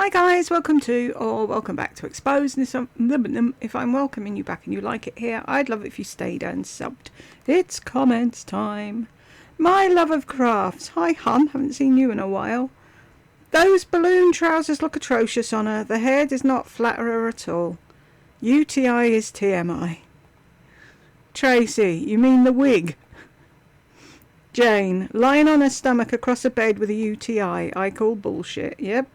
Hi guys, welcome back to Exposed. If I'm welcoming you back and you like it here, I'd love it if you stayed and subbed. It's comments time. My love of crafts. Hi hun, haven't seen you in a while. Those balloon trousers look atrocious on her. The hair does not flatter her at all. UTI is TMI. Tracy, you mean the wig? Jane, lying on her stomach across a bed with a UTI. I call bullshit. Yep.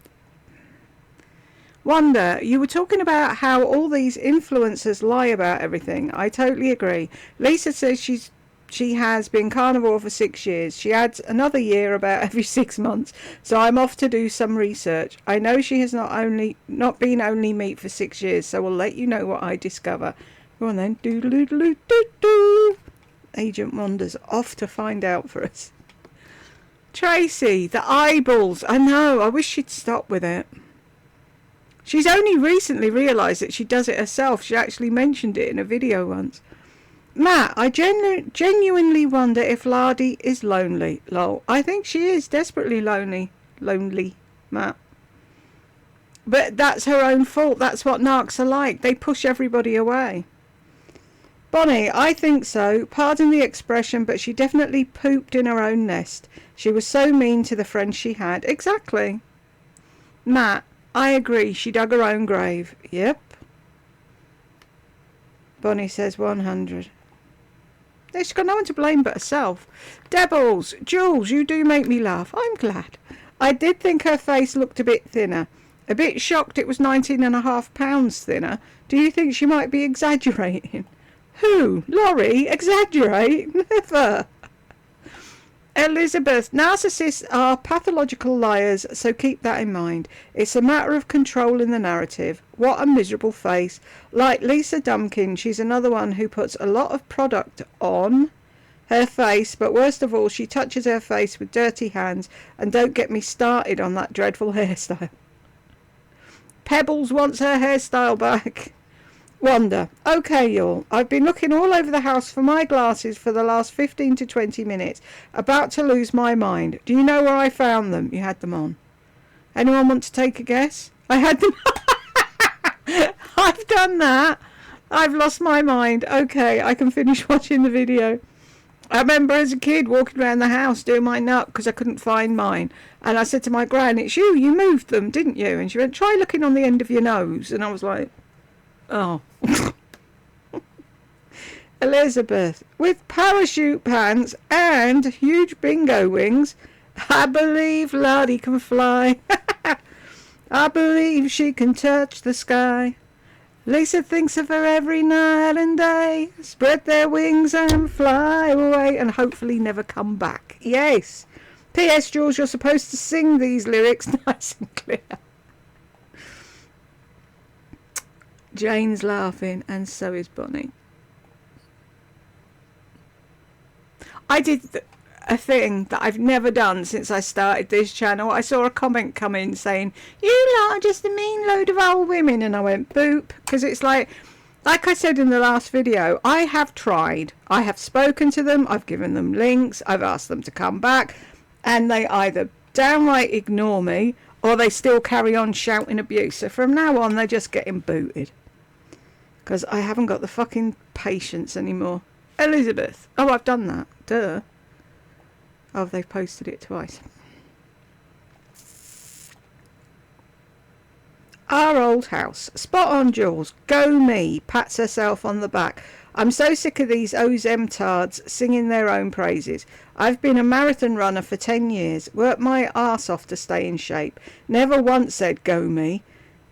Wonder, you were talking about how all these influencers lie about everything. I totally agree. Lisa says she has been carnivore for 6 years. She adds another year about every 6 months. So I'm off to do some research. I know she has not been only meat for 6 years, so we'll let you know what I discover. Go on then. Doo-doo-doo-doo-doo. Agent Wanda's off to find out for us. Tracy, the eyeballs. I know. I wish she'd stop with it. She's only recently realised that she does it herself. She actually mentioned it in a video once. Matt, I genuinely wonder if Lardy is lonely. Lol. I think she is desperately lonely. Lonely, Matt. But that's her own fault. That's what narcs are like. They push everybody away. Bonnie, I think so. Pardon the expression, but she definitely pooped in her own nest. She was so mean to the friends she had. Exactly. Matt, I agree. She dug her own grave. Yep. Bonnie says 100. She's got no one to blame but herself. Devils, Jules, you do make me laugh. I'm glad. I did think her face looked a bit thinner. A bit shocked it was 19.5 pounds thinner. Do you think she might be exaggerating? Who? Laurie? Exaggerate? Never. Elizabeth, narcissists are pathological liars, so keep that in mind. It's a matter of controlling the narrative. What a miserable face. Like Lisa Dumpkin, she's another one who puts a lot of product on her face, but worst of all, she touches her face with dirty hands, and don't get me started on that dreadful hairstyle. Pebbles wants her hairstyle back. Wonder, okay y'all, I've been looking all over the house for my glasses for the last 15 to 20 minutes, about to lose my mind. Do you know where I found them? You had them on. Anyone want to take a guess? I had them. I've done that. I've lost my mind. Okay, I can finish watching the video. I remember as a kid walking around the house doing my nut because I couldn't find mine. And I said to my gran, it's you moved them, didn't you? And she went, try looking on the end of your nose. And I was like, oh. Elizabeth, with parachute pants and huge bingo wings, I believe Lardy can fly. I believe she can touch the sky. Lisa thinks of her every night and day. Spread their wings and fly away and hopefully never come back. Yes. P.S. Jules, you're supposed to sing these lyrics nice and clear. Jane's laughing, and so is Bonnie. I did a thing that I've never done since I started this channel. I saw a comment come in saying, you lot are just a mean load of old women, and I went boop, because it's like I said in the last video, I have tried. I have spoken to them, I've given them links, I've asked them to come back, and they either downright ignore me, or they still carry on shouting abuse. So from now on, they're just getting booted. Because I haven't got the fucking patience anymore. Elizabeth. Oh, I've done that. Duh. Oh, they've posted it twice. Our old house. Spot on, Jules. Go me. Pats herself on the back. I'm so sick of these Ozemtards singing their own praises. I've been a marathon runner for 10 years. Worked my arse off to stay in shape. Never once said go me.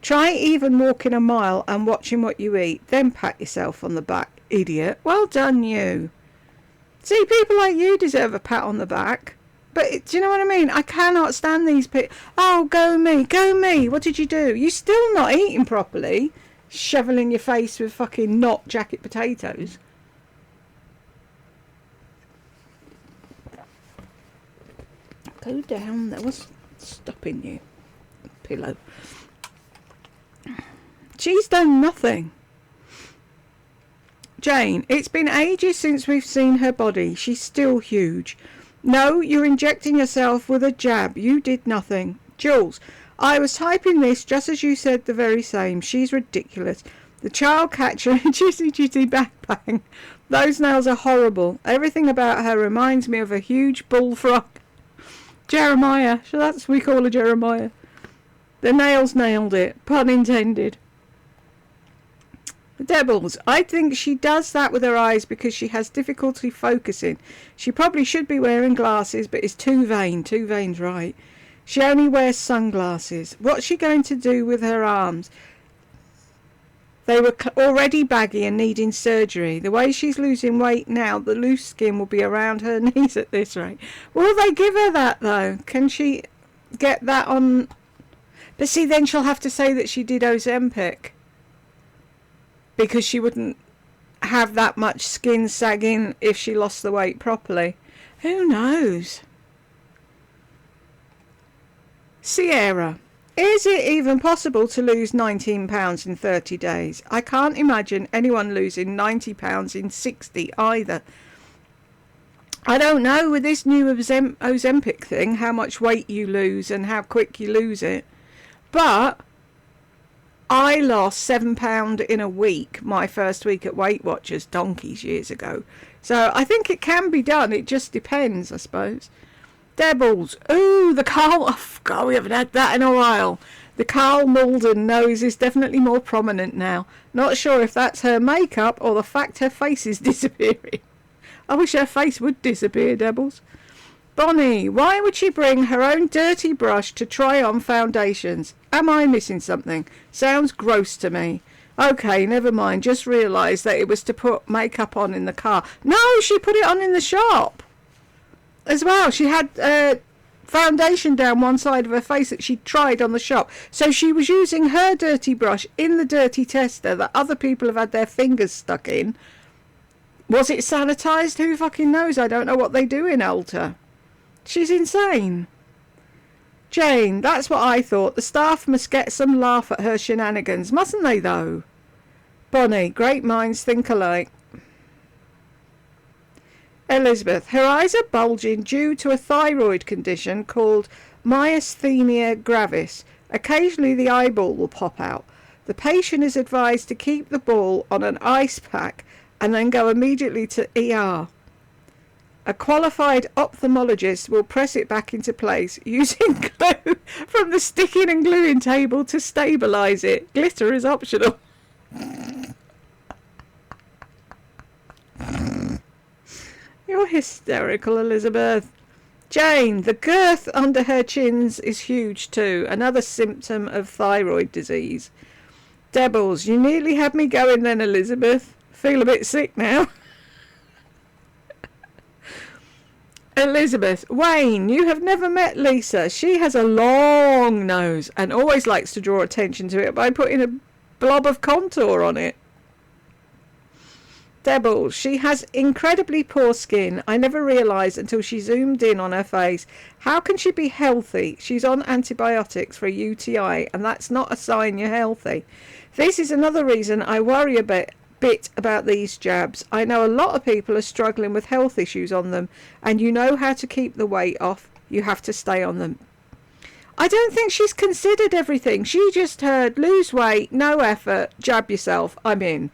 Try even walking a mile and watching what you eat. Then pat yourself on the back. Idiot. Well done, you. See, people like you deserve a pat on the back. But do you know what I mean? I cannot stand these people. Oh, go me. Go me. What did you do? You're still not eating properly. Shoveling your face with fucking not jacket potatoes. Go down there. What's stopping you? Pillow. She's done nothing. Jane, it's been ages since we've seen her body. She's still huge. No, you're injecting yourself with a jab. You did nothing. Jules, I was typing this just as you said the very same. She's ridiculous. The child catcher in Jizzy Jizzy Bang Bang. Those nails are horrible. Everything about her reminds me of a huge bullfrog. Jeremiah. So that's what we call her Jeremiah. The nails nailed it. Pun intended. Devils. I think she does that with her eyes because she has difficulty focusing. She probably should be wearing glasses, but is too vain. Too vain's right. She only wears sunglasses. What's she going to do with her arms? They were already baggy and needing surgery. The way she's losing weight now, the loose skin will be around her knees at this rate. Will they give her that, though? Can she get that on? But see, then she'll have to say that she did Ozempic, because she wouldn't have that much skin sagging if she lost the weight properly. Who knows? Sierra. Is it even possible to lose 19 pounds in 30 days? I can't imagine anyone losing 90 pounds in 60 either. I don't know with this new Ozempic thing how much weight you lose and how quick you lose it. But I lost £7 in a week, my first week at Weight Watchers donkeys years ago. So I think it can be done. It just depends, I suppose. Devils. Ooh, the Carl... Oh, God, we haven't had that in a while. The Carl Malden nose is definitely more prominent now. Not sure if that's her makeup or the fact her face is disappearing. I wish her face would disappear, Devils. Bonnie, why would she bring her own dirty brush to try on foundations? Am I missing something? Sounds gross to me. Okay, never mind. Just realised that it was to put makeup on in the car. No, she put it on in the shop as well. She had foundation down one side of her face that she tried on the shop. So she was using her dirty brush in the dirty tester that other people have had their fingers stuck in. Was it sanitised? Who fucking knows? I don't know what they do in Ulta. She's insane. Jane, that's what I thought. The staff must get some laugh at her shenanigans, mustn't they, though? Bonnie, great minds think alike. Elizabeth, her eyes are bulging due to a thyroid condition called myasthenia gravis. Occasionally the eyeball will pop out. The patient is advised to keep the ball on an ice pack and then go immediately to ER. A qualified ophthalmologist will press it back into place using glue from the sticking and gluing table to stabilise it. Glitter is optional. You're hysterical, Elizabeth. Jane, the girth under her chins is huge too. Another symptom of thyroid disease. Devils, you nearly had me going then, Elizabeth. Feel a bit sick now. Elizabeth, Wayne, you have never met Lisa. She has a long nose and always likes to draw attention to it by putting a blob of contour on it. Devils, she has incredibly poor skin. I never realised until she zoomed in on her face. How can she be healthy? She's on antibiotics for a UTI and that's not a sign you're healthy. This is another reason I worry a bit about these jabs. I know a lot of people are struggling with health issues on them, and you know how to keep the weight off. You have to stay on them. I don't think she's considered everything. She just heard lose weight, no effort, jab yourself, I'm in.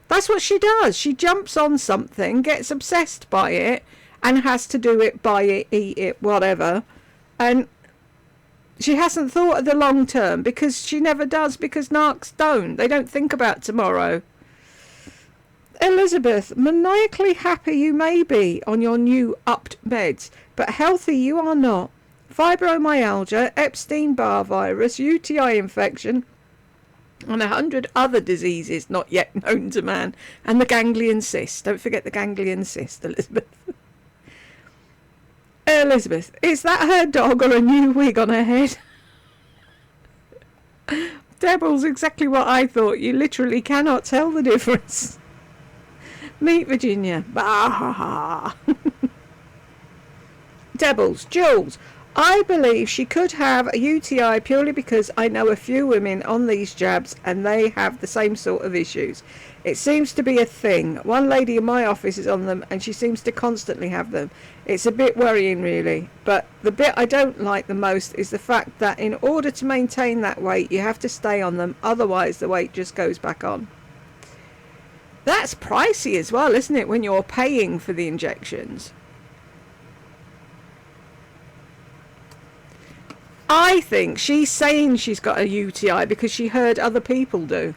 That's what she does. She jumps on something, gets obsessed by it, and has to do it, buy it, eat it, whatever. And she hasn't thought of the long term, because she never does, because narcs don't. They don't think about tomorrow. Elizabeth, maniacally happy you may be on your new upped meds, but healthy you are not. Fibromyalgia, Epstein-Barr virus, UTI infection, and 100 other diseases not yet known to man. And the ganglion cyst. Don't forget the ganglion cyst, Elizabeth. Elizabeth, is that her dog or a new wig on her head? Devil's exactly what I thought. You literally cannot tell the difference. Meet Virginia. Bah ha ha. Devils, Jules, I believe she could have a UTI purely because I know a few women on these jabs and they have the same sort of issues. It seems to be a thing. One lady in my office is on them and she seems to constantly have them. It's a bit worrying really, but the bit I don't like the most is the fact that in order to maintain that weight you have to stay on them, otherwise the weight just goes back on. That's pricey as well, isn't it, when you're paying for the injections? I think she's saying she's got a UTI because she heard other people do.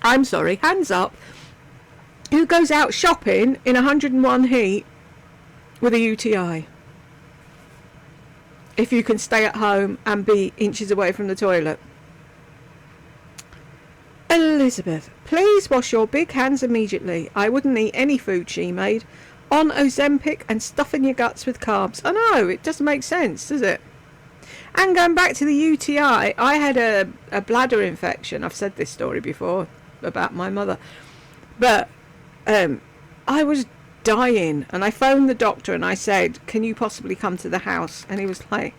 I'm sorry, hands up. Who goes out shopping in 101 heat with a UTI? If you can stay at home and be inches away from the toilet. Elizabeth, please wash your big hands immediately. I wouldn't eat any food she made. On Ozempic and stuffing your guts with carbs. I know, it doesn't make sense, does it? And going back to the UTI, I had a bladder infection. I've said this story before about my mother. But I was dying and I phoned the doctor and I said, can you possibly come to the house? And he was like,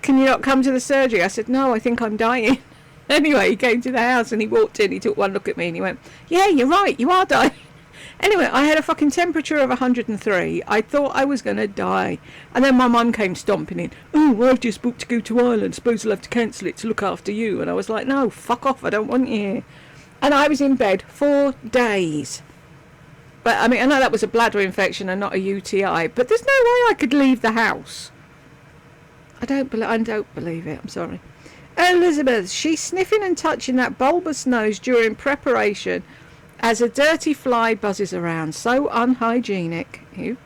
can you not come to the surgery? I said, no, I think I'm dying. Anyway, he came to the house and he walked in, he took one look at me and he went, yeah, you're right, you are dying. Anyway, I had a fucking temperature of 103. I thought I was going to die. And then my mum came stomping in. Oh, well, I've just booked to go to Ireland. Suppose I'll have to cancel it to look after you. And I was like, no, fuck off. I don't want you here. And I was in bed 4 days. But, I mean, I know that was a bladder infection and not a UTI. But there's no way I could leave the house. I don't believe it. I'm sorry. Elizabeth, she's sniffing and touching that bulbous nose during preparation as a dirty fly buzzes around. So unhygienic. Oop.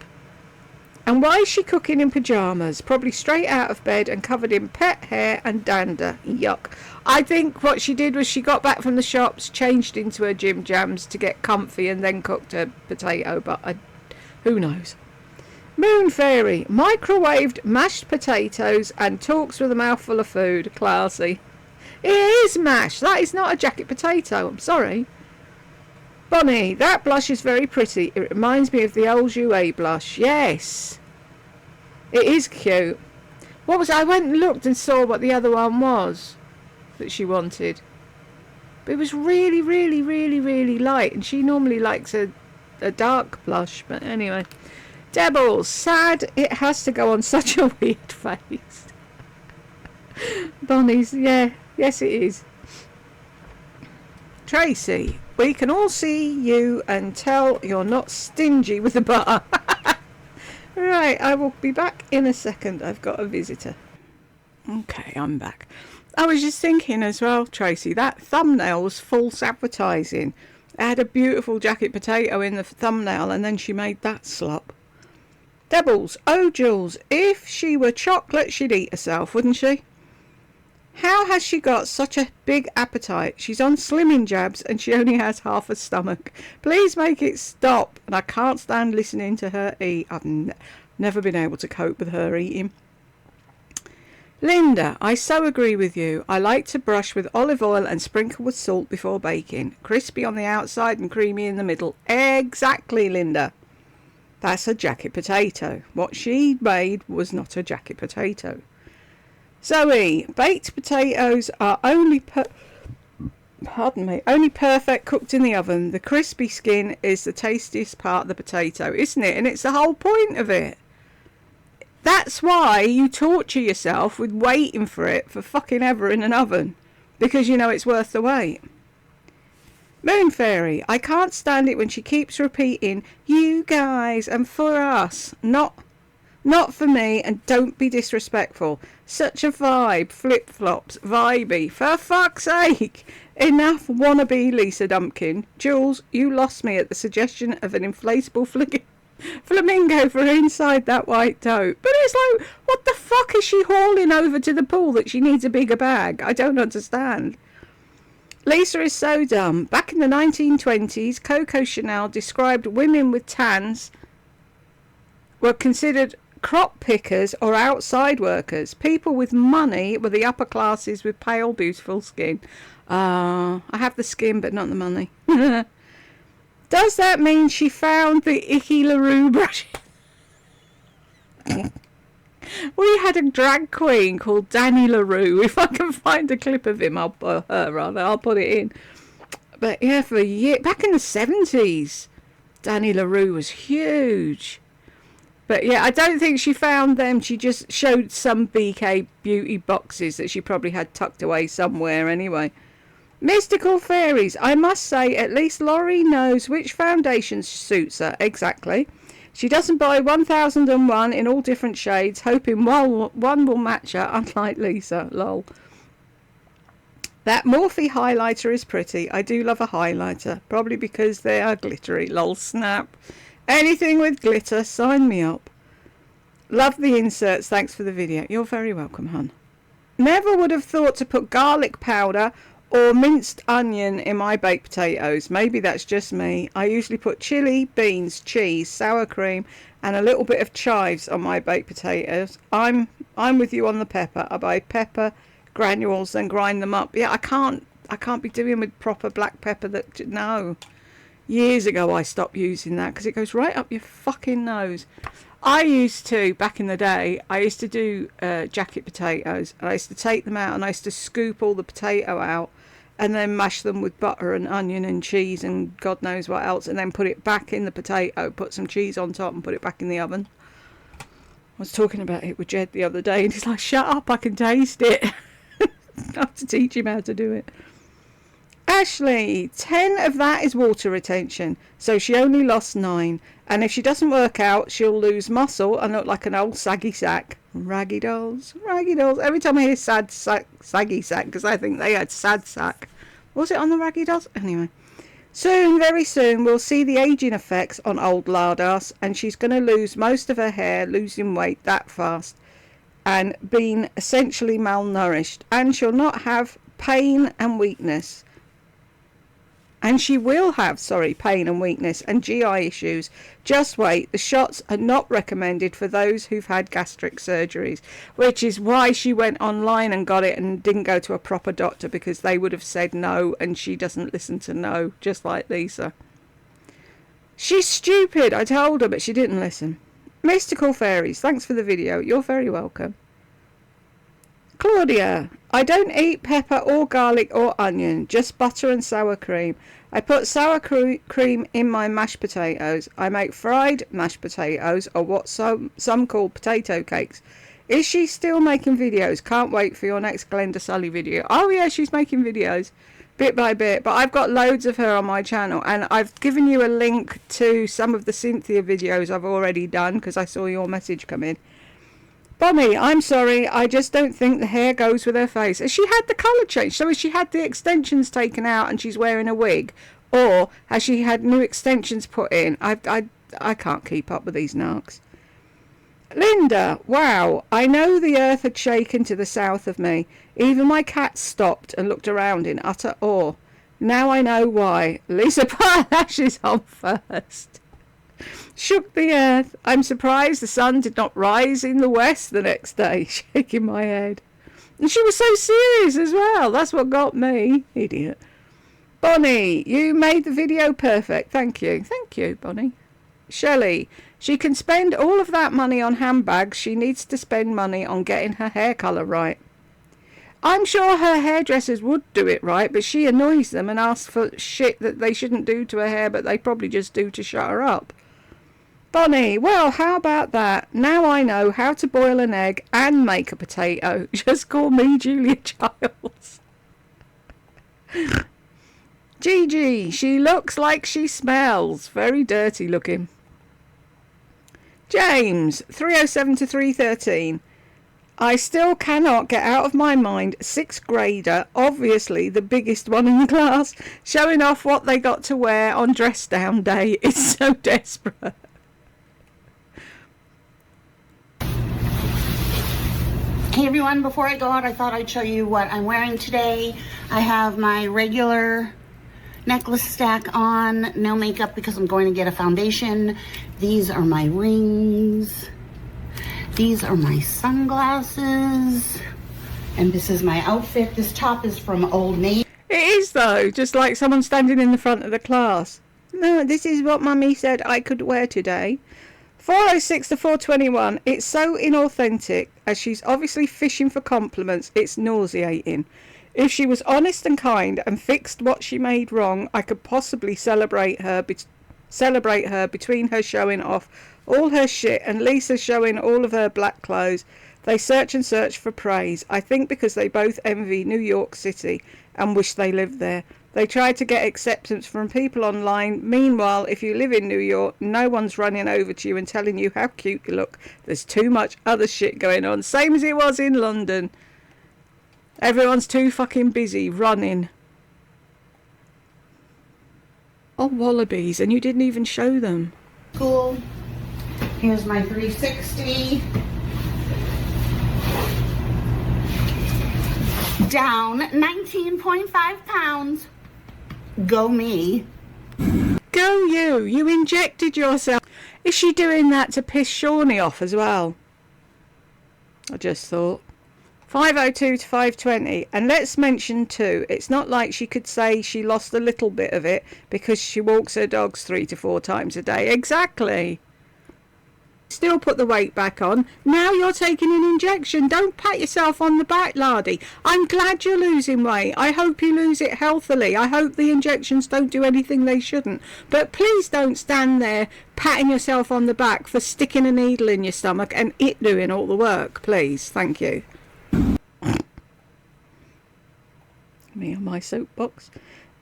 And why is she cooking in pyjamas? Probably straight out of bed and covered in pet hair and dander. Yuck. I think what she did was she got back from the shops, changed into her gym jams to get comfy and then cooked a potato. But who knows? Moon Fairy. Microwaved mashed potatoes and talks with a mouthful of food. Classy. It is mashed. That is not a jacket potato. I'm sorry. Bonnie, that blush is very pretty. It reminds me of the old Jouet blush. Yes. It is cute. What was I went and looked and saw what the other one was that she wanted. But it was really, really, really, really light. And she normally likes a dark blush. But anyway. Debbles, sad it has to go on such a weird face. Bonnie's, yeah. Yes, it is. Tracy. We can all see you and tell you're not stingy with the butter. Right, I will be back in a second. I've got a visitor. Okay, I'm back. I was just thinking as well, Tracy, that thumbnail was false advertising. It had a beautiful jacket potato in the thumbnail and then she made that slop. Debbles, oh Jules, if she were chocolate she'd eat herself, wouldn't she? How has she got such a big appetite? She's on slimming jabs and she only has half a stomach. Please make it stop. And I can't stand listening to her eat. I've never been able to cope with her eating. Linda, I so agree with you. I like to brush with olive oil and sprinkle with salt before baking. Crispy on the outside and creamy in the middle. Exactly, Linda. That's a jacket potato. What she made was not a jacket potato. Zoe, baked potatoes are only perfect cooked in the oven. The crispy skin is the tastiest part of the potato, isn't it? And it's the whole point of it. That's why you torture yourself with waiting for it for fucking ever in an oven. Because you know it's worth the wait. Moon Fairy, I can't stand it when she keeps repeating, you guys and for us, not for me, and don't be disrespectful. Such a vibe, flip-flops, vibey. For fuck's sake. Enough wannabe Lisa Dumpkin. Jules, you lost me at the suggestion of an inflatable flamingo for inside that white tote. But it's like, what the fuck is she hauling over to the pool that she needs a bigger bag? I don't understand. Lisa is so dumb. Back in the 1920s, Coco Chanel described women with tans were considered crop pickers or outside workers. People with money were the upper classes with pale, beautiful skin. I have the skin, but not the money. Does that mean she found the Icky LaRue brush? We had a drag queen called Danny LaRue. If I can find a clip of him, I'll put it in. But yeah, for a year, back in the 70s, Danny LaRue was huge. But yeah, I don't think she found them. She just showed some BK beauty boxes that she probably had tucked away somewhere anyway. Mystical fairies. I must say, at least Laurie knows which foundation suits her. Exactly. She doesn't buy 1001 in all different shades, hoping one will match her, unlike Lisa. Lol. That Morphe highlighter is pretty. I do love a highlighter. Probably because they are glittery. Lol, snap. Anything with glitter, sign me up. Love the inserts. Thanks for the video. You're very welcome, hon. Never would have thought to put garlic powder or minced onion in my baked potatoes. Maybe that's just me. I usually put chili, beans, cheese, sour cream and a little bit of chives on my baked potatoes. I'm with you on the pepper. I buy pepper granules and grind them up. Yeah, I can't be doing with proper black pepper. No. Years ago I stopped using that because it goes right up your fucking nose. I used to, back in the day, I used to do jacket potatoes, and I used to take them out and I used to scoop all the potato out and then mash them with butter and onion and cheese and God knows what else, and then put it back in the potato, put some cheese on top and put it back in the oven. I was talking about it with Jed the other day and he's like, shut up, I can taste it. I have to teach him how to do it. Ashley, 10 of that is water retention, so she only lost 9. And if she doesn't work out, she'll lose muscle and look like an old saggy sack. Raggy dolls, raggy dolls. Every time I hear sad sack, saggy sack, because I think they had sad sack. Was it on the raggy dolls? Anyway. Soon, very soon, we'll see the aging effects on old Lardass, and she's going to lose most of her hair, losing weight that fast, and being essentially malnourished. And she'll not have pain and weakness. And she will have, pain and weakness and GI issues. Just wait, the shots are not recommended for those who've had gastric surgeries, which is why she went online and got it and didn't go to a proper doctor, because they would have said no, and she doesn't listen to no, just like Lisa. She's stupid, I told her, but she didn't listen. Mystical fairies, thanks for the video. You're very welcome. Claudia, I don't eat pepper or garlic or onion, just butter and sour cream. I put sour cream in my mashed potatoes. I make fried mashed potatoes, or what some call potato cakes. Is she still making videos? Can't wait for your next Glenda Sully video. Oh yeah, she's making videos bit by bit, but I've got loads of her on my channel, and I've given you a link to some of the Cynthia videos I've already done because I saw your message come in. Bonnie, I'm sorry, I just don't think the hair goes with her face. Has she had the colour change? So has she had the extensions taken out and she's wearing a wig? Or has she had new extensions put in? I can't keep up with these narcs. Linda, wow, I know the earth had shaken to the south of me. Even my cat stopped and looked around in utter awe. Now I know why. Lisa Eyelashes on first. Shook the earth. I'm surprised the sun did not rise in the west the next day. Shaking my head. And she was so serious as well. That's what got me. Idiot. Bonnie, you made the video perfect. Thank you. Thank you, Bonnie. Shelley, she can spend all of that money on handbags. She needs to spend money on getting her hair colour right. I'm sure her hairdressers would do it right, but she annoys them and asks for shit that they shouldn't do to her hair, but they probably just do to shut her up. Bonnie, well, how about that? Now I know how to boil an egg and make a potato. Just call me Julia Childs. Gigi, she looks like she smells. Very dirty looking. James, 307 to 313. I still cannot get out of my mind 6th grader, obviously the biggest one in the class, showing off what they got to wear on dress down day. It's so desperate. Hey everyone, before I go out, I thought I'd show you what I'm wearing today. I have my regular necklace stack on, no makeup because I'm going to get a foundation. These are my rings. These are my sunglasses. And this is my outfit. This top is from Old Navy. It is though, just like someone standing in the front of the class. No, this is what Mummy said I could wear today. 406 to 421. It's so inauthentic, as she's obviously fishing for compliments. It's nauseating. If she was honest and kind and fixed what she made wrong, I could possibly celebrate her between her showing off all her shit and Lisa showing all of her black clothes. They search and search for praise. I think because they both envy New York City and wish they lived there. They try to get acceptance from people online. Meanwhile, if you live in New York, no one's running over to you and telling you how cute you look. There's too much other shit going on. Same as it was in London. Everyone's too fucking busy running. Oh, wallabies, and you didn't even show them. Cool. Here's my 360. Down 19.5 pounds. Go me. Go you. You injected yourself. Is she doing that to piss Shawnee off as well? I just thought. 502 to 520. And let's mention too, it's not like she could say she lost a little bit of it because she walks her dogs 3 to 4 times a day. Exactly. Still put the weight back on. Now you're taking an injection. Don't pat yourself on the back, Lardy. I'm glad you're losing weight. I hope you lose it healthily. I hope the injections don't do anything they shouldn't. But please don't stand there patting yourself on the back for sticking a needle in your stomach and it doing all the work. Please. Thank you. Me on my soapbox.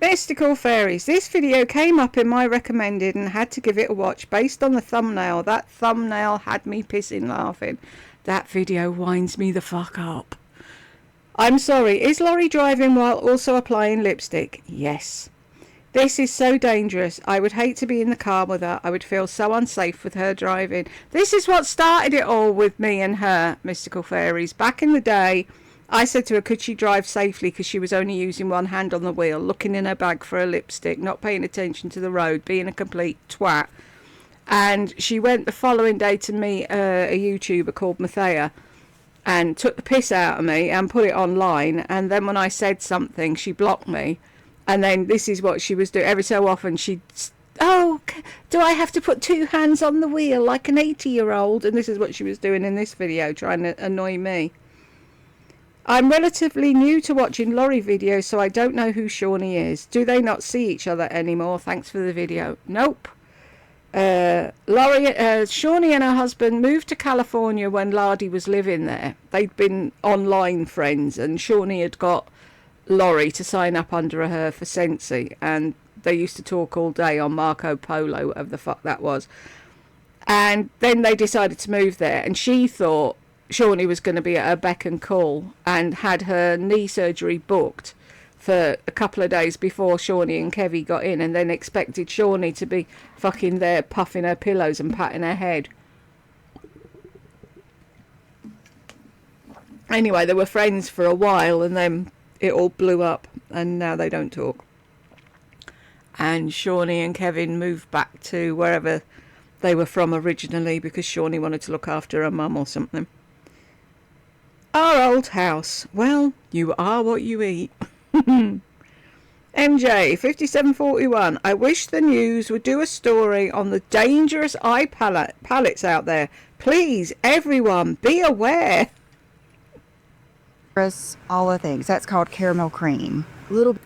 Mystical Fairies. This video came up in my recommended and had to give it a watch based on the thumbnail. That thumbnail had me pissing laughing. That video winds me the fuck up. I'm sorry. Is Laurie driving while also applying lipstick? Yes. This is so dangerous. I would hate to be in the car with her. I would feel so unsafe with her driving. This is what started it all with me and her, Mystical Fairies. Back in the day, I said to her, could she drive safely because she was only using one hand on the wheel, looking in her bag for a lipstick, not paying attention to the road, being a complete twat. And she went the following day to meet a YouTuber called Mathea and took the piss out of me and put it online. And then when I said something, she blocked me. And then this is what she was doing. Every so often she'd, oh, do I have to put 2 hands on the wheel like an 80-year-old? And this is what she was doing in this video, trying to annoy me. I'm relatively new to watching Laurie videos, so I don't know who Shawnee is. Do they not see each other anymore? Thanks for the video. Nope. Shawnee and her husband moved to California when Lardy was living there. They'd been online friends, and Shawnee had got Laurie to sign up under her for Sensi, and they used to talk all day on Marco Polo, whatever the fuck that was. And then they decided to move there, and she thought Shawnee was going to be at her beck and call and had her knee surgery booked for a couple of days before Shawnee and Kevy got in, and then expected Shawnee to be fucking there puffing her pillows and patting her head. Anyway, they were friends for a while and then it all blew up and now they don't talk. And Shawnee and Kevin moved back to wherever they were from originally because Shawnee wanted to look after her mum or something. Our old house. Well, you are what you eat. MJ 5741. I wish the news would do a story on the dangerous eye palettes out there. Please, everyone, be aware. All the things. That's called caramel cream. Little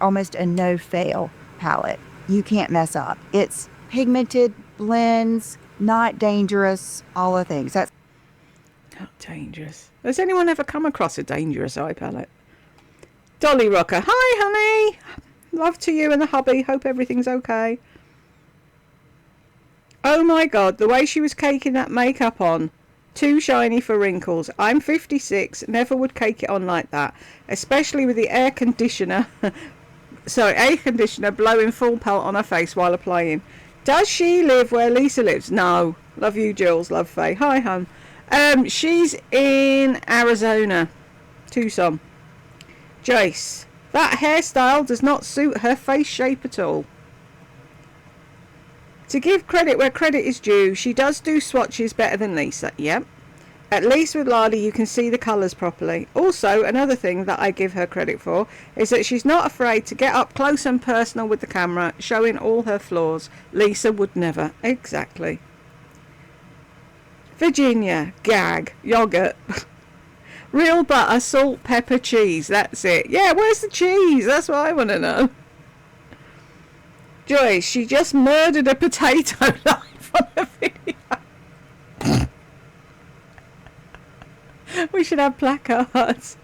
almost a no fail palette. You can't mess up. It's pigmented blends, not dangerous, all the things. That's not dangerous. Has anyone ever come across a dangerous eye palette? Dolly Rocker. Hi, honey. Love to you and the hubby. Hope everything's okay. Oh my God, the way she was caking that makeup on. Too shiny for wrinkles. I'm 56. Never would cake it on like that. Especially with the air conditioner blowing full pelt on her face while applying. Does she live where Lisa lives? No. Love you, Jules. Love Faye. Hi, hun. She's in Arizona. Tucson. Jace. That hairstyle does not suit her face shape at all. To give credit where credit is due, she does do swatches better than Lisa. Yep. At least with Lali you can see the colours properly. Also, another thing that I give her credit for is that she's not afraid to get up close and personal with the camera, showing all her flaws. Lisa would never. Exactly. Virginia, gag, yoghurt. Real butter, salt, pepper, cheese. That's it. Yeah, where's the cheese? That's what I want to know. Joyce, she just murdered a potato live on the video. We should have placards.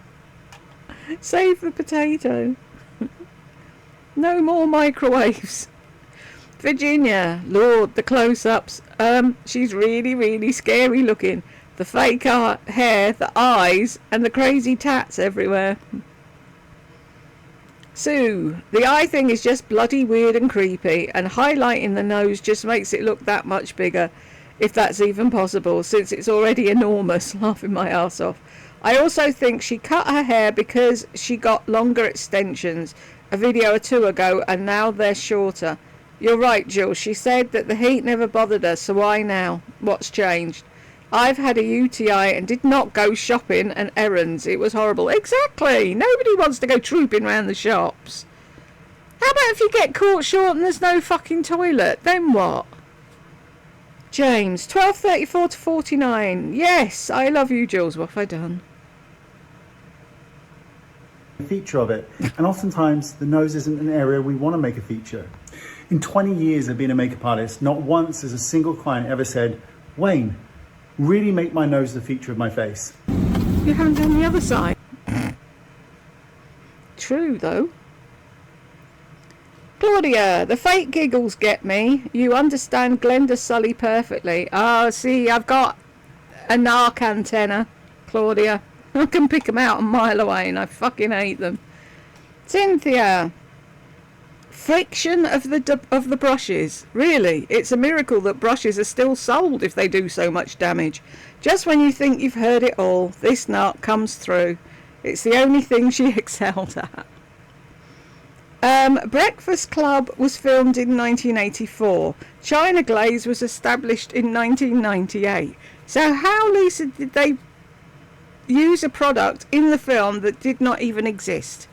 Save the potato. No more microwaves. Virginia, Lord, the close-ups. She's really, really scary looking. The fake hair, the eyes, and the crazy tats everywhere. Sue, the eye thing is just bloody weird and creepy, and highlighting the nose just makes it look that much bigger, if that's even possible, since it's already enormous. Laughing my ass off. I also think she cut her hair because she got longer extensions a video or two ago, and now they're shorter. You're right, Jill. She said that the heat never bothered her, so why now? What's changed? I've had a UTI and did not go shopping and errands. It was horrible. Exactly. Nobody wants to go trooping round the shops. How about if you get caught short and there's no fucking toilet? Then what? James, 12:34 to 49. Yes, I love you, Jules. What have I done? Feature of it, and oftentimes the nose isn't an area we want to make a feature. In 20 years of being a makeup artist, not once has a single client ever said, Wayne, really make my nose the feature of my face. You haven't done the other side. True, though. Claudia, the fake giggles get me. You understand Glenda Sully perfectly. Oh, see, I've got a narc antenna, Claudia. I can pick them out a mile away and I fucking hate them. Cynthia, friction of the brushes. Really, it's a miracle that brushes are still sold if they do so much damage. Just when you think you've heard it all, this narc comes through. It's the only thing she excelled at. Breakfast Club was filmed in 1984. China Glaze was established in 1998. So how, Lisa, did they use a product in the film that did not even exist?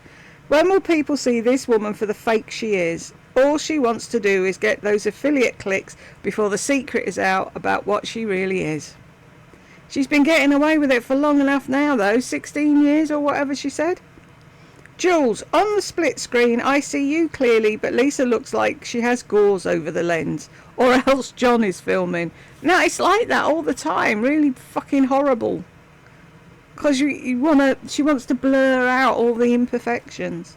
When will people see this woman for the fake she is? All she wants to do is get those affiliate clicks before the secret is out about what she really is. She's been getting away with it for long enough now, though. 16 years or whatever she said. Jules, on the split screen I see you clearly, but Lisa looks like she has gauze over the lens. Or else John is filming. No, it's like that all the time. Really fucking horrible. Because she wants to blur out all the imperfections.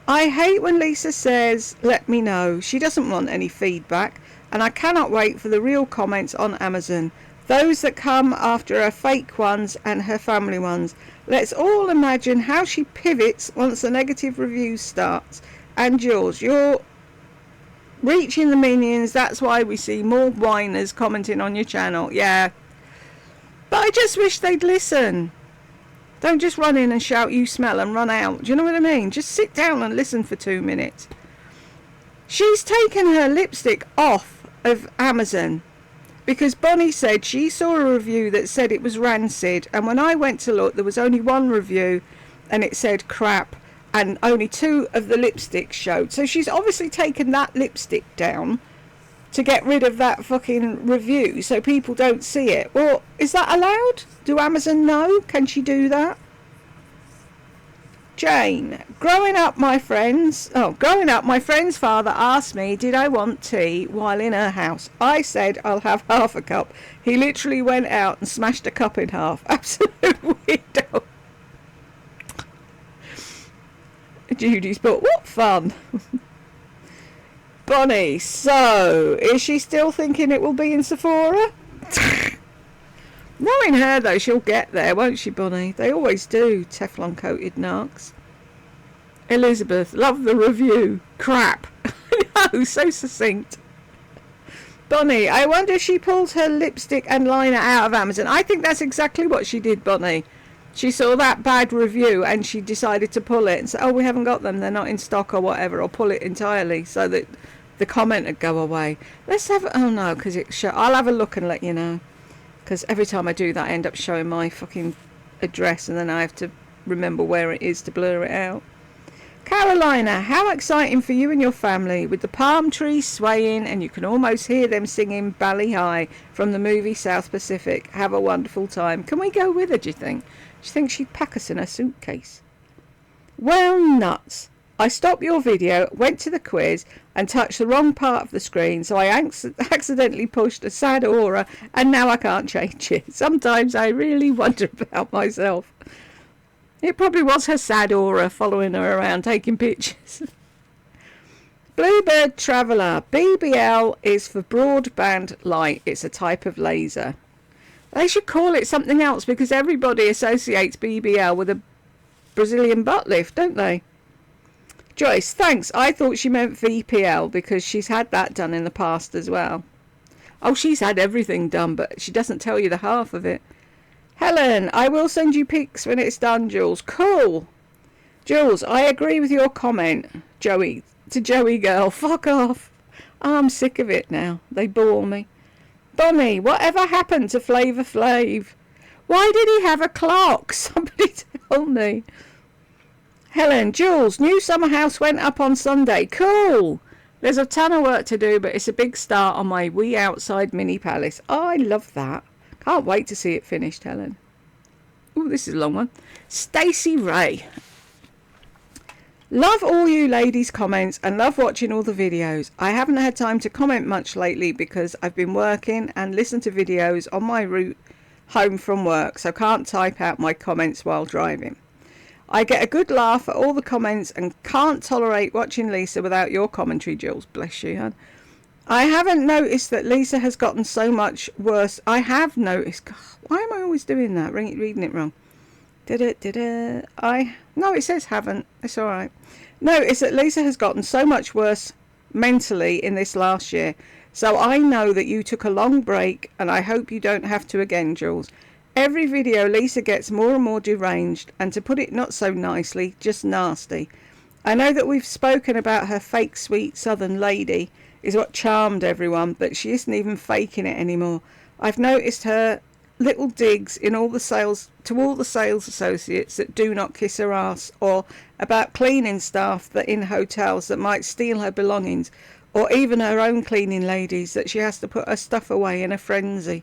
I hate when Lisa says, let me know. She doesn't want any feedback. And I cannot wait for the real comments on Amazon. Those that come after her fake ones and her family ones. Let's all imagine how she pivots once the negative review starts. And Jules, you're reaching the minions. That's why we see more whiners commenting on your channel. Yeah. But I just wish they'd listen. Don't just run in and shout you smell and run out. Do you know what I mean? Just sit down and listen for 2 minutes. She's taken her lipstick off of Amazon because Bonnie said she saw a review that said it was rancid, and when I went to look there was only one review and it said crap, and only 2 of the lipsticks showed. So she's obviously taken that lipstick down to get rid of that fucking review so people don't see it. Well, is that allowed? Do Amazon know? Can she do that? Jane, growing up my friend's father asked me did I want tea while in her house. I said I'll have half a cup. He literally went out and smashed a cup in half. Absolute weirdo. Judy's but what fun. Bonnie, so is she still thinking it will be in Sephora? Knowing her though, she'll get there, won't she, Bonnie? They always do, Teflon coated narcs. Elizabeth, love the review. Crap. No, so succinct. Bonnie, I wonder if she pulled her lipstick and liner out of Amazon. I think that's exactly what she did, Bonnie. She saw that bad review and she decided to pull it and say, oh, we haven't got them, they're not in stock or whatever, or pull it entirely so that the comment would go away. Let's have, oh no, because I'll have a look and let you know. Because every time I do that, I end up showing my fucking address, and then I have to remember where it is to blur it out. Carolina, how exciting for you and your family, with the palm trees swaying and you can almost hear them singing Bally High from the movie South Pacific. Have a wonderful time. Can we go with her, do you think? Do you think she'd pack us in her suitcase? Well, nuts. I stopped your video, went to the quiz and touched the wrong part of the screen, so I accidentally pushed a sad aura and now I can't change it. Sometimes I really wonder about myself. It probably was her sad aura following her around taking pictures. Bluebird Traveller. BBL is for broadband light. It's a type of laser. They should call it something else because everybody associates BBL with a Brazilian butt lift, don't they? Joyce, thanks. I thought she meant VPL because she's had that done in the past as well. Oh, she's had everything done, but she doesn't tell you the half of it. Helen, I will send you pics when it's done, Jules. Cool. Jules, I agree with your comment. Joey girl, fuck off. I'm sick of it now. They bore me. Bonnie, whatever happened to Flavor Flav? Why did he have a clock? Somebody tell me. Helen, Jules, new summer house went up on Sunday. Cool. There's a ton of work to do, but it's a big start on my wee outside mini palace. Oh, I love that. Can't wait to see it finished, Helen. Oh, this is a long one. Stacey Ray. Love all you ladies' comments and love watching all the videos. I haven't had time to comment much lately because I've been working and listen to videos on my route home from work, so can't type out my comments while driving. I get a good laugh at all the comments and can't tolerate watching Lisa without your commentary, Jules. Bless you, hon. I haven't noticed that Lisa has gotten so much worse. I have noticed. God, why am I always doing that? Reading it wrong. No, it says haven't. It's all right. Notice that Lisa has gotten so much worse mentally in this last year. So I know that you took a long break, and I hope you don't have to again, Jules. Every video, Lisa gets more and more deranged, and to put it not so nicely, just nasty. I know that we've spoken about her fake sweet southern lady is what charmed everyone, but she isn't even faking it anymore. I've noticed her little digs in all the sales associates that do not kiss her ass, or about cleaning staff that in hotels that might steal her belongings, or even her own cleaning ladies that she has to put her stuff away in a frenzy.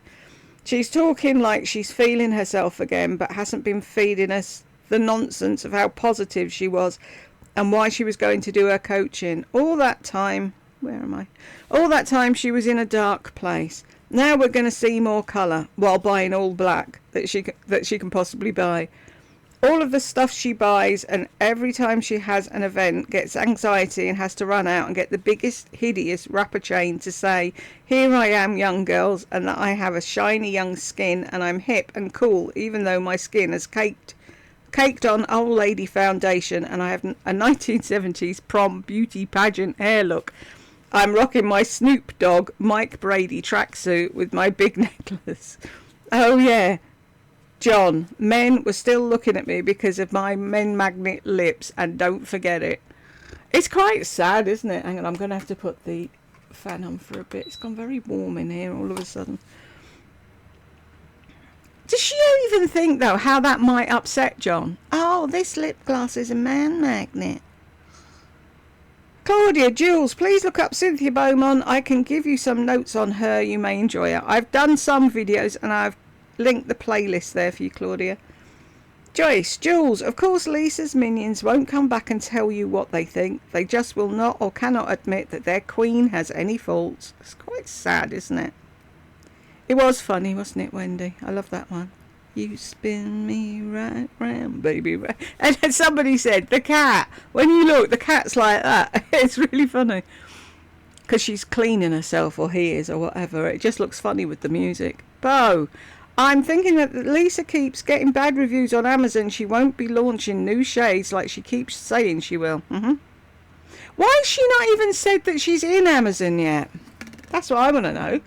She's talking like she's feeling herself again, but hasn't been feeding us the nonsense of how positive she was and why she was going to do her coaching. All that time she was in a dark place. Now we're going to see more colour while buying all black that she can possibly buy. All of the stuff she buys, and every time she has an event gets anxiety and has to run out and get the biggest hideous wrapper chain to say, here I am, young girls, and that I have a shiny young skin and I'm hip and cool, even though my skin has caked on old lady foundation and I have a 1970s prom beauty pageant hair look. I'm rocking my Snoop Dogg Mike Brady tracksuit with my big necklace. Oh yeah, John, men were still looking at me because of my men magnet lips, and don't forget it. It's quite sad, isn't it? Hang on, I'm going to have to put the fan on for a bit. It's gone very warm in here all of a sudden. Does she even think, though, how that might upset John? Oh, this lip gloss is a man magnet. Claudia, Jules, please look up Cynthia Beaumont. I can give you some notes on her. You may enjoy her. I've done some videos and I've linked the playlist there for you, Claudia. Joyce, Jules, of course Lisa's minions won't come back and tell you what they think. They just will not or cannot admit that their queen has any faults. It's quite sad, isn't it? It was funny, wasn't it, Wendy? I love that one. You spin me right round, baby. Right. And then somebody said, the cat. When you look, the cat's like that. It's really funny. Because she's cleaning herself, or he is, or whatever. It just looks funny with the music. Bo, I'm thinking that Lisa keeps getting bad reviews on Amazon. She won't be launching new shades like she keeps saying she will. Why has she not even said that she's in Amazon yet? That's what I want to know.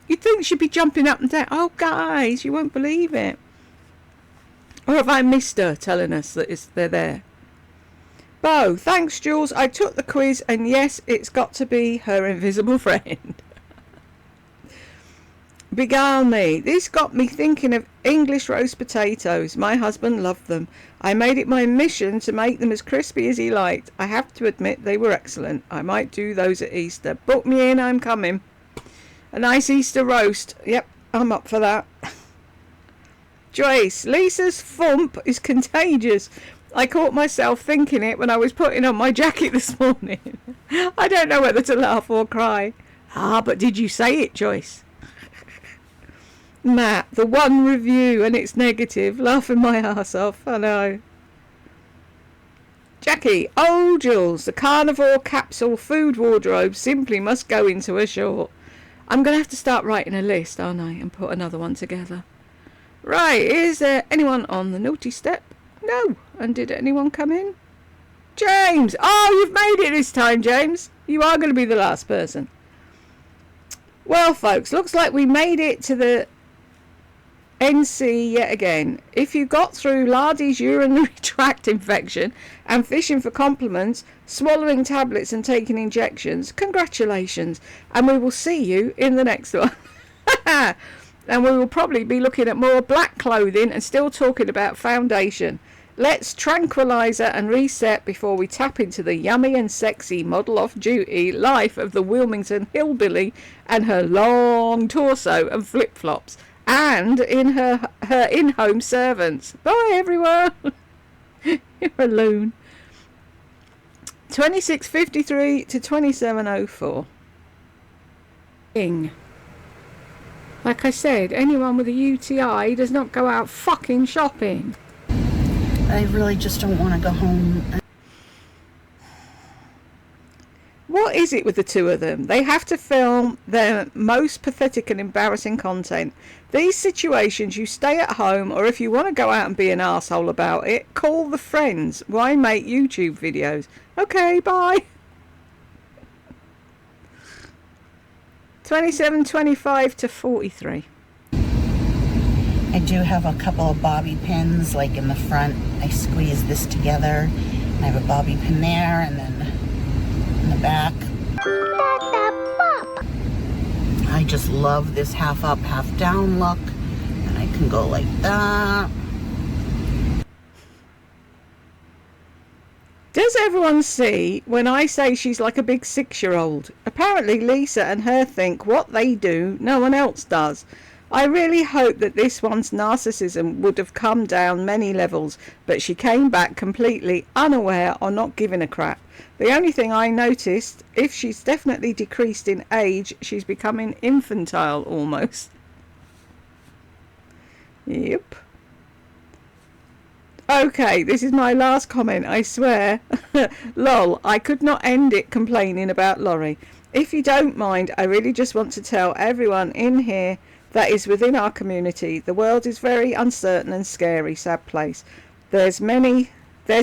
You'd think she'd be jumping up and down. Oh, guys, you won't believe it. Or have I missed her telling us that they're there? Bo, thanks Jules. I took the quiz and yes, it's got to be her invisible friend. Beguile me. This got me thinking of English roast potatoes. My husband loved them. I made it my mission to make them as crispy as he liked. I have to admit they were excellent. I might do those at Easter. Book me in, I'm coming. A nice Easter roast. Yep, I'm up for that. Joyce, Lisa's thump is contagious. I caught myself thinking it when I was putting on my jacket this morning. I don't know whether to laugh or cry. Ah, but did you say it, Joyce? Matt, the one review and it's negative. Laughing my ass off. I know. Jackie, oh Jules, the carnivore capsule food wardrobe simply must go into a short. I'm going to have to start writing a list, aren't I, and put another one together. Right, is there anyone on the naughty step? No. And did anyone come in? James! Oh, you've made it this time, James. You are going to be the last person. Well, folks, looks like we made it to the NC yet again. If you got through Lardy's urinary tract infection and fishing for compliments, swallowing tablets and taking injections, congratulations. And we will see you in the next one. And we will probably be looking at more black clothing and still talking about foundation. Let's tranquilize her and reset before we tap into the yummy and sexy model off duty life of the Wilmington hillbilly and her long torso and flip-flops. And in her in-home servants. Bye, everyone. You're a loon. 26:53 to 27:04. Like I said, anyone with a UTI does not go out fucking shopping. I really just don't want to go home. What is it with the two of them? They have to film their most pathetic and embarrassing content. These situations, you stay at home, or if you want to go out and be an arsehole about it, call the friends. Why make YouTube videos? Okay, bye. 27:25 to 43. I do have a couple of bobby pins, like in the front. I squeeze this together. I have a bobby pin there, and then in the back. I just love this half up, half down look. And I can go like that. Does everyone see when I say she's like a big 6-year-old? Apparently Lisa and her think what they do, no one else does. I really hope that this one's narcissism would have come down many levels, but she came back completely unaware or not giving a crap. The only thing I noticed, if she's definitely decreased in age, she's becoming infantile almost. Yep. Okay, this is my last comment, I swear. Lol, I could not end it complaining about Laurie. If you don't mind, I really just want to tell everyone in here that is within our community, the world is very uncertain and scary, sad place. There's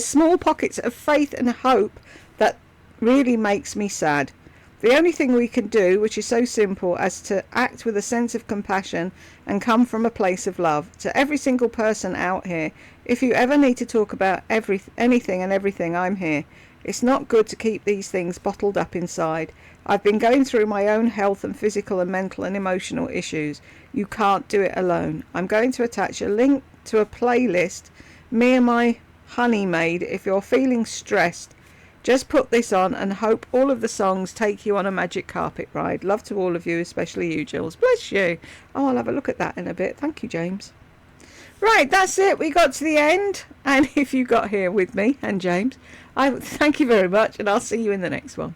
small pockets of faith and hope that really makes me sad. The only thing we can do, which is so simple as to act with a sense of compassion and come from a place of love. To every single person out here, if you ever need to talk about anything and everything, I'm here. It's not good to keep these things bottled up inside. I've been going through my own health and physical and mental and emotional issues. You can't do it alone. I'm going to attach a link to a playlist me and my honey made. If you're feeling stressed, just put this on and hope all of the songs take you on a magic carpet ride. Love to all of you, especially you, Jules. Bless you. Oh, I'll have a look at that in a bit. Thank you, James. Right, that's it. We got to the end. And if you got here with me and James, I thank you very much, and I'll see you in the next one.